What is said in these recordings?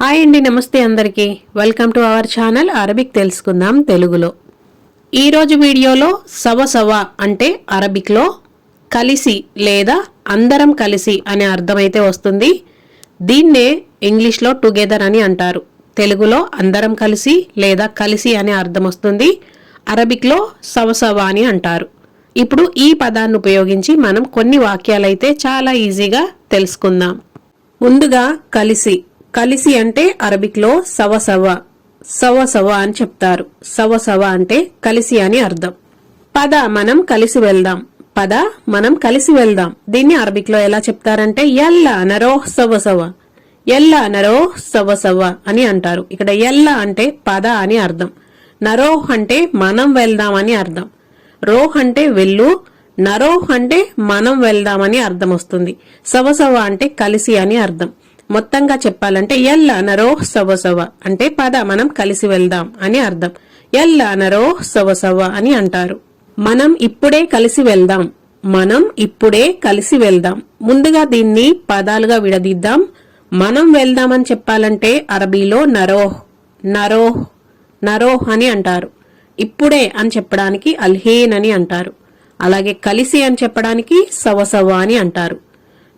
Hi అండి, నమస్తే అందరికీ. Welcome to our channel Arabic తెలుసుకుందాం తెలుగులో. ఈరోజు వీడియోలో సవ అంటే అరబిక్లో కలిసి లేదా అందరం కలిసి అనే అర్థమైతే వస్తుంది. దీన్నే ఇంగ్లీష్లో టుగెదర్ అని అంటారు. తెలుగులో అందరం కలిసి లేదా కలిసి అనే అర్థం వస్తుంది. అరబిక్లో సవ అని అంటారు. ఇప్పుడు ఈ పదాన్ని ఉపయోగించి మనం కొన్ని వాక్యాలైతే చాలా ఈజీగా తెలుసుకుందాం. ముందుగా కలిసి. కలిసి అంటే అరబిక్లో సవ అని చెప్తారు. సవ అంటే కలిసి అని అర్థం. పద మనం కలిసి వెళ్దాం. పద మనం కలిసి వెళ్దాం. దీన్ని అరబిక్లో ఎలా చెప్తారంటే యల్లా నరోహ్ సవ యల్లా నరోహ్ సవ అని అంటారు. ఇక్కడ యల్లా అంటే పద అని అర్థం. నరోహ్ అంటే మనం వెళ్దాం అని అర్థం. రోహ్ అంటే వెళ్ళు, నరోహ్ అంటే మనం వెళ్దామని అర్థం వస్తుంది. సవ అంటే కలిసి అని అర్థం. మొత్తంగా చెప్పాలంటే యల్లా నరోహ్ సవ అంటే పద మనం కలిసి వెళ్దాం అని అర్థం. యల్లా నరోహ్ సవ అని అంటారు. మనం ఇప్పుడే కలిసి వెళ్దాం. మనం ఇప్పుడే కలిసి వెళ్దాం. ముందుగా దీన్ని పదాలుగా విడదీద్దాం. మనం వెళ్దామని చెప్పాలంటే అరబీలో నరోహ్ నరోహ్ నరోహ్ అని అంటారు. ఇప్పుడే అని చెప్పడానికి అల్హేన్ అని అంటారు. అలాగే కలిసి అని చెప్పడానికి సవ అని అంటారు.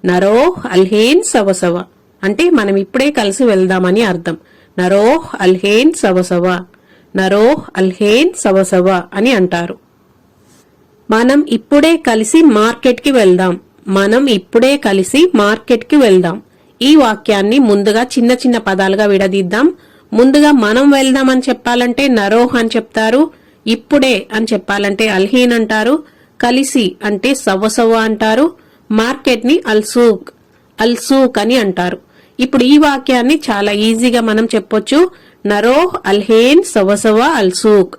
నరోహ్ అల్హేన్ సవ అంటే మనం ఇప్పుడే కలిసి వెళ్దామని అర్థం. నరోహ్ అల్హేన్ సవ నరోహ్ అల్హేన్ సవ అని అంటారు. మనం ఇప్పుడే కలిసి మార్కెట్కి వెళ్దాం. మనం ఇప్పుడే కలిసి మార్కెట్కి వెళ్దాం. ఈ వాక్యాన్ని ముందుగా చిన్న చిన్న పదాలుగా విడదీద్దాం. ముందుగా మనం వెళ్దాం అని చెప్పాలంటే నరోహ్ అని చెప్తారు. ఇప్పుడే అని చెప్పాలంటే అల్హేన్ అంటారు. కలిసి అంటే సవ అంటారు. మార్కెట్ ని అల్సూక్ అని అంటారు. ఇప్పుడు ఈ వాక్యాన్ని చాలా ఈజీగా మనం చెప్పొచ్చు. నరోహ్ అల్హేన్ సవ అల్సూక్.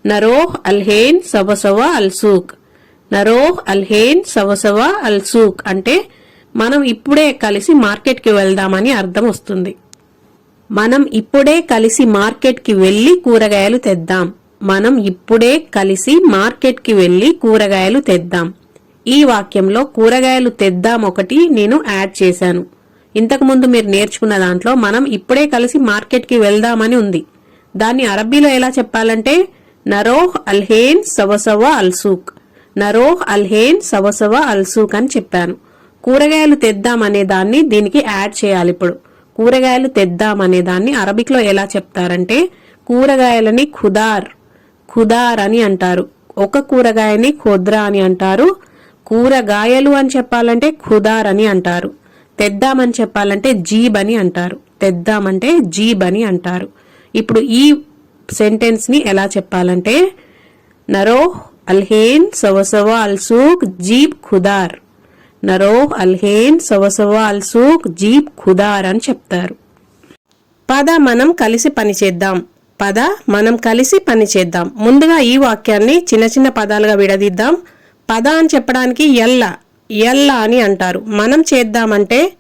నరోహ్ అల్హేన్ సవ అల్సూక్. నరోహ్ అల్హేన్ సవ అల్సూక్ అంటే మనం ఇప్పుడే కలిసి మార్కెట్కి వెళ్దామని అర్థం వస్తుంది. మనం ఇప్పుడే కలిసి మార్కెట్కి వెళ్లి కూరగాయలు తెద్దాం. మనం ఇప్పుడే కలిసి మార్కెట్కి వెళ్లి కూరగాయలు తెద్దాం. ఈ వాక్యంలో కూరగాయలు తెద్దాం ఒకటి నేను యాడ్ చేశాను. ఇంతకుముందు మీరు నేర్చుకున్న దాంట్లో మనం ఇప్పుడే కలిసి మార్కెట్కి వెళ్దామని ఉంది. దాన్ని అరబీలో ఎలా చెప్పాలంటే నరోహ్ అల్హేన్ సవ అల్సూక్. నరోహ్ అల్హేన్ సవ అల్సూక్ అని చెప్పాను. కూరగాయలు తెద్దాం అనే దాన్ని దీనికి యాడ్ చేయాలి. ఇప్పుడు కూరగాయలు తెద్దాం అనే దాన్ని అరబిక్లో ఎలా చెప్తారంటే కూరగాయలని ఖుదార్ అని అంటారు. ఒక కూరగాయని ఖుద్రా అని అంటారు. కూరగాయలు అని చెప్పాలంటే ఖుదార్ అని అంటారు. తెద్దామని చెప్పాలంటే జీబ్ అని అంటారు. తెద్దామంటే జీబ్ అని అంటారు. ఇప్పుడు ఈ సెంటెన్స్ ని ఎలా చెప్పాలంటే నరోహ్ అల్హేన్ సవ అల్సూక్ జీబ్ ఖుదార్. నరోహ్ అల్హేన్ సవ అల్సూక్ జీబ్ ఖుదార్ అని చెప్తారు. పద మనం కలిసి పని చేద్దాం. పద మనం కలిసి పని చేద్దాం. ముందుగా ఈ వాక్యాన్ని చిన్న చిన్న పదాలుగా విడదీద్దాం. పద అని చెప్పడానికి యల్లా అని అంటారు. మనం చేద్దామంటే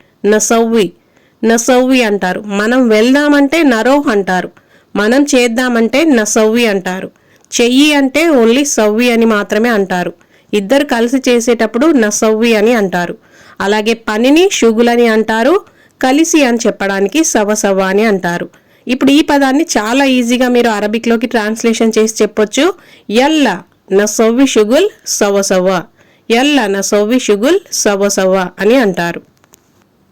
నసవ్వి అంటారు. మనం వెళ్దామంటే నరోహ్ అంటారు. మనం చేద్దామంటే నసవ్వి అంటారు. చెయ్యి అంటే ఓన్లీ సవ్వి అని మాత్రమే అంటారు. ఇద్దరు కలిసి చేసేటప్పుడు నసవ్వి అని అంటారు. అలాగే పనిని షుగులని అంటారు. కలిసి అని చెప్పడానికి సవ అని అంటారు. ఇప్పుడు ఈ పదాన్ని చాలా ఈజీగా మీరు అరబిక్లోకి ట్రాన్స్లేషన్ చేసి చెప్పొచ్చు. యల్లా నసవ్వి షుగుల్ సవ యల్లా నసవ్వి షుగుల్ సవ అని అంటారు.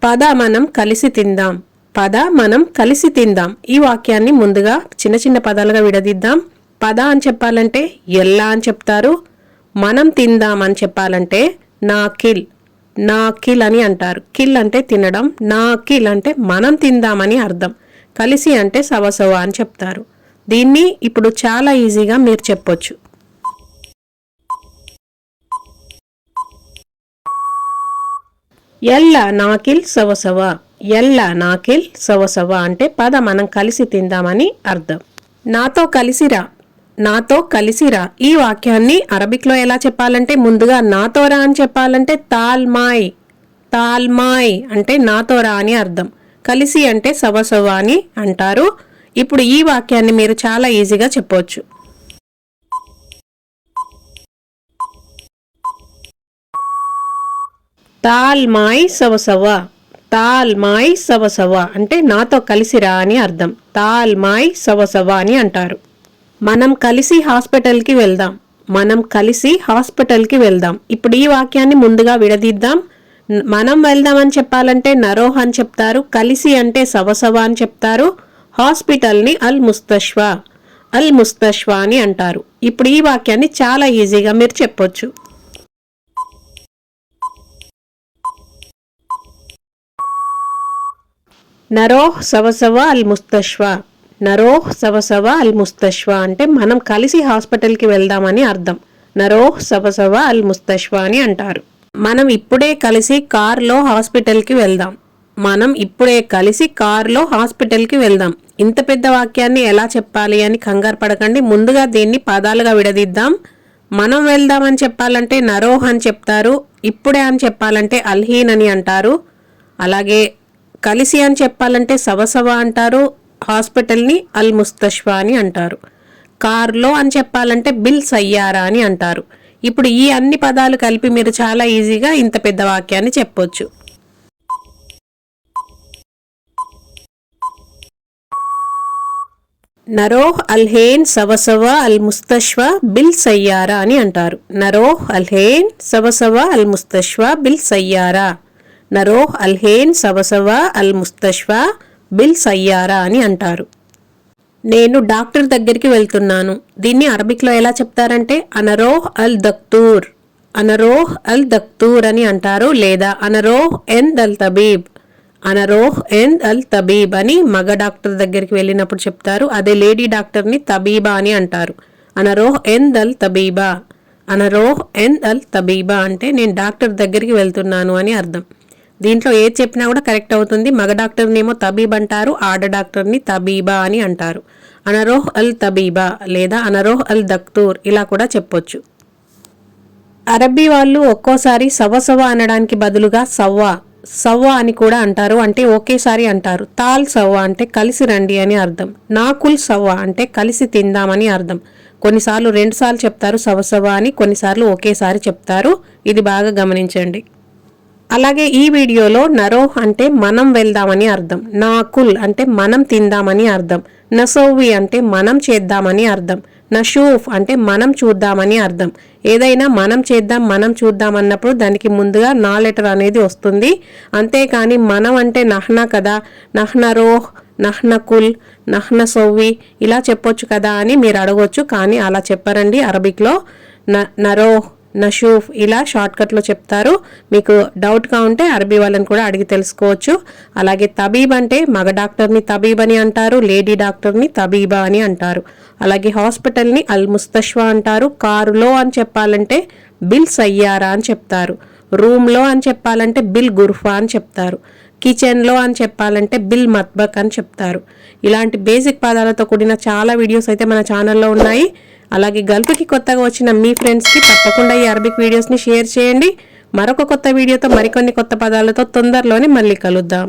పద మనం కలిసి తిందాం. పద మనం కలిసి తిందాం. ఈ వాక్యాన్ని ముందుగా చిన్న చిన్న పదాలుగా విడదీద్దాం. పద అని చెప్పాలంటే యల్లా అని చెప్తారు. మనం తిందాం అని చెప్పాలంటే నాకిల్ అని అంటారు. కిల్ అంటే తినడం, నాకిల్ అంటే మనం తిందామని అర్థం. కలిసి అంటే సవ అని చెప్తారు. దీన్ని ఇప్పుడు చాలా ఈజీగా మీరు చెప్పొచ్చు. యల్లా నాకిల్ సవ యల్లా నాకిల్ సవ అంటే పద మనం కలిసి తిందామని అర్థం. నాతో కలిసిరా ఈ వాక్యాన్ని అరబిక్లో ఎలా చెప్పాలంటే ముందుగా నాతోరా అని చెప్పాలంటే తాల్మాయ్ అంటే నాతోరా అని అర్థం. కలిసి అంటే సవ అని అంటారు. ఇప్పుడు ఈ వాక్యాన్ని మీరు చాలా ఈజీగా చెప్పవచ్చు. తాల్మాయ్ సవ తాల్ మాయ్ సవసవ అంటే నాతో కలిసిరా అని అర్థం. తాల్ మాయ్ సవసవ అని అంటారు. మనం కలిసి హాస్పిటల్కి వెళ్దాం. మనం కలిసి హాస్పిటల్కి వెళ్దాం. ఇప్పుడు ఈ వాక్యాన్ని ముందుగా విడదీద్దాం. మనం వెళ్దామని చెప్పాలంటే నరోహ్ అని చెప్తారు. కలిసి అంటే సవసవ అని చెప్తారు. హాస్పిటల్ని అల్ ముస్తష్వా అని అంటారు. ఇప్పుడు ఈ వాక్యాన్ని చాలా ఈజీగా మీరు చెప్పొచ్చు. నరోహ్ సవసవ అల్ ముస్తష్వా. నరోహ్ సవసవ అల్ ముస్తష్వా అంటే మనం కలిసి హాస్పిటల్కి వెళ్దామని అర్థం. నరోహ్ సవసవ అల్ ముస్తష్వా అని అంటారు. మనం ఇప్పుడే కలిసి కార్లో హాస్పిటల్కి వెళ్దాం. మనం ఇప్పుడే కలిసి కార్లో హాస్పిటల్కి వెళ్దాం. ఇంత పెద్ద వాక్యాన్ని ఎలా చెప్పాలి అని కంగారు పడకండి. ముందుగా దీన్ని పదాలుగా విడదీద్దాం. మనం వెళ్దామని చెప్పాలంటే నరోహ్ అని చెప్తారు. ఇప్పుడే అని చెప్పాలంటే అల్హీన్ అని అంటారు. అలాగే కలిసి అని చెప్పాలంటే సవసవ అంటారు. హాస్పిటల్ని అల్ ముస్తష్వా అని అంటారు. కార్లో అని చెప్పాలంటే బిల్ సయ్యారా అని అంటారు. ఇప్పుడు ఈ అన్ని పదాలు కలిపి మీరు చాలా ఈజీగా ఇంత పెద్ద వాక్యాన్ని చెప్పొచ్చు. నరోహ్ అల్హేన్ సవసవ అల్ ముస్తష్వా బిల్ సయ్యారా అని అంటారు. నరోహ్ అల్హేన్ సవసవ అల్ ముస్తష్వా బిల్ సయ్యారా. నరోహ్ అల్హేన్ సవసవ అల్ ముస్తష్వా బిల్ సయ్యారా అని అంటారు. నేను డాక్టర్ దగ్గరికి వెళ్తున్నాను. దీన్ని అరబిక్లో ఎలా చెప్తారంటే అనరోహ్ అల్ దక్తూర్. అనరోహ్ అల్ దక్తూర్ అని అంటారు. లేదా అనరోహ్ ఎంద్ అల్ తబీబ్. అనరోహ్ ఎంద్ అల్ తబీబ్ అని మగ డాక్టర్ దగ్గరికి వెళ్ళినప్పుడు చెప్తారు. అదే లేడీ డాక్టర్ని తబీబా అని అంటారు. అనరోహ్ ఎంద్ అల్ తబీబా. అనరోహ్ ఎంద్ అల్ తబీబా అంటే నేను డాక్టర్ దగ్గరికి వెళ్తున్నాను అని అర్థం. దీంట్లో ఏది చెప్పినా కూడా కరెక్ట్ అవుతుంది. మగ డాక్టర్ని ఏమో తబీబ్ అంటారు. ఆడ డాక్టర్ని తబీబా అని అంటారు. అనరోహ్ అల్ తబీబా లేదా అనరోహ్ అల్ దక్తూర్ ఇలా కూడా చెప్పొచ్చు. అరబ్బీ వాళ్ళు ఒక్కోసారి సవసవ అనడానికి బదులుగా సవ్వా అని కూడా అంటారు. అంటే ఒకేసారి అంటారు. తాల్ సవ్వా అంటే కలిసి రండి అని అర్థం. నాకుల్ సవ్వా అంటే కలిసి తిందామని అర్థం. కొన్నిసార్లు 2 సార్లు చెప్తారు సవసవ అని, కొన్నిసార్లు ఒకేసారి చెప్తారు. ఇది బాగా గమనించండి. అలాగే ఈ వీడియోలో నరోహ్ అంటే మనం వెళ్దామని అర్థం. నాకుల్ అంటే మనం తిందామని అర్థం. నసౌవి అంటే మనం చేద్దామని అర్థం. నషూఫ్ అంటే మనం చూద్దామని అర్థం. ఏదైనా మనం చేద్దాం మనం చూద్దాం అన్నప్పుడు దానికి ముందుగా నా లెటర్ అనేది వస్తుంది. అంతేకాని మనం అంటే నహ్నా కదా, నహ్నరోహ్, నహ్నకుల్, నహ్నసౌవి ఇలా చెప్పొచ్చు కదా అని మీరు అడగొచ్చు. కానీ అలా చెప్పరండి. అరబిక్లో నరోహ్, నషూఫ్ ఇలా షార్ట్కట్లో చెప్తారు. మీకు డౌట్గా ఉంటే అరబీ వాళ్ళని కూడా అడిగి తెలుసుకోవచ్చు. అలాగే తబీబ్ అంటే మగ డాక్టర్ని తబీబ్ అని అంటారు. లేడీ డాక్టర్ని తబీబా అని అంటారు. అలాగే హాస్పిటల్ని అల్ ముస్తష్వా అంటారు. కారులో అని చెప్పాలంటే బిల్ సయ్యారా అని చెప్తారు. రూమ్లో అని చెప్పాలంటే బిల్ గుర్ఫా అని చెప్తారు. కిచెన్లో అని చెప్పాలంటే బిల్ మత్బక్ అని చెప్తారు. ఇలాంటి బేసిక్ పదాలతో కూడిన చాలా వీడియోస్ అయితే మన ఛానల్లో ఉన్నాయి. అలాగే గల్ఫ్కి కొత్తగా వచ్చిన మీ ఫ్రెండ్స్కి తప్పకుండా ఈ అరబిక్ వీడియోస్ని షేర్ చేయండి. మరొక కొత్త వీడియోతో మరికొన్ని కొత్త పదాలతో తొందరలోనే మళ్ళీ కలుద్దాం.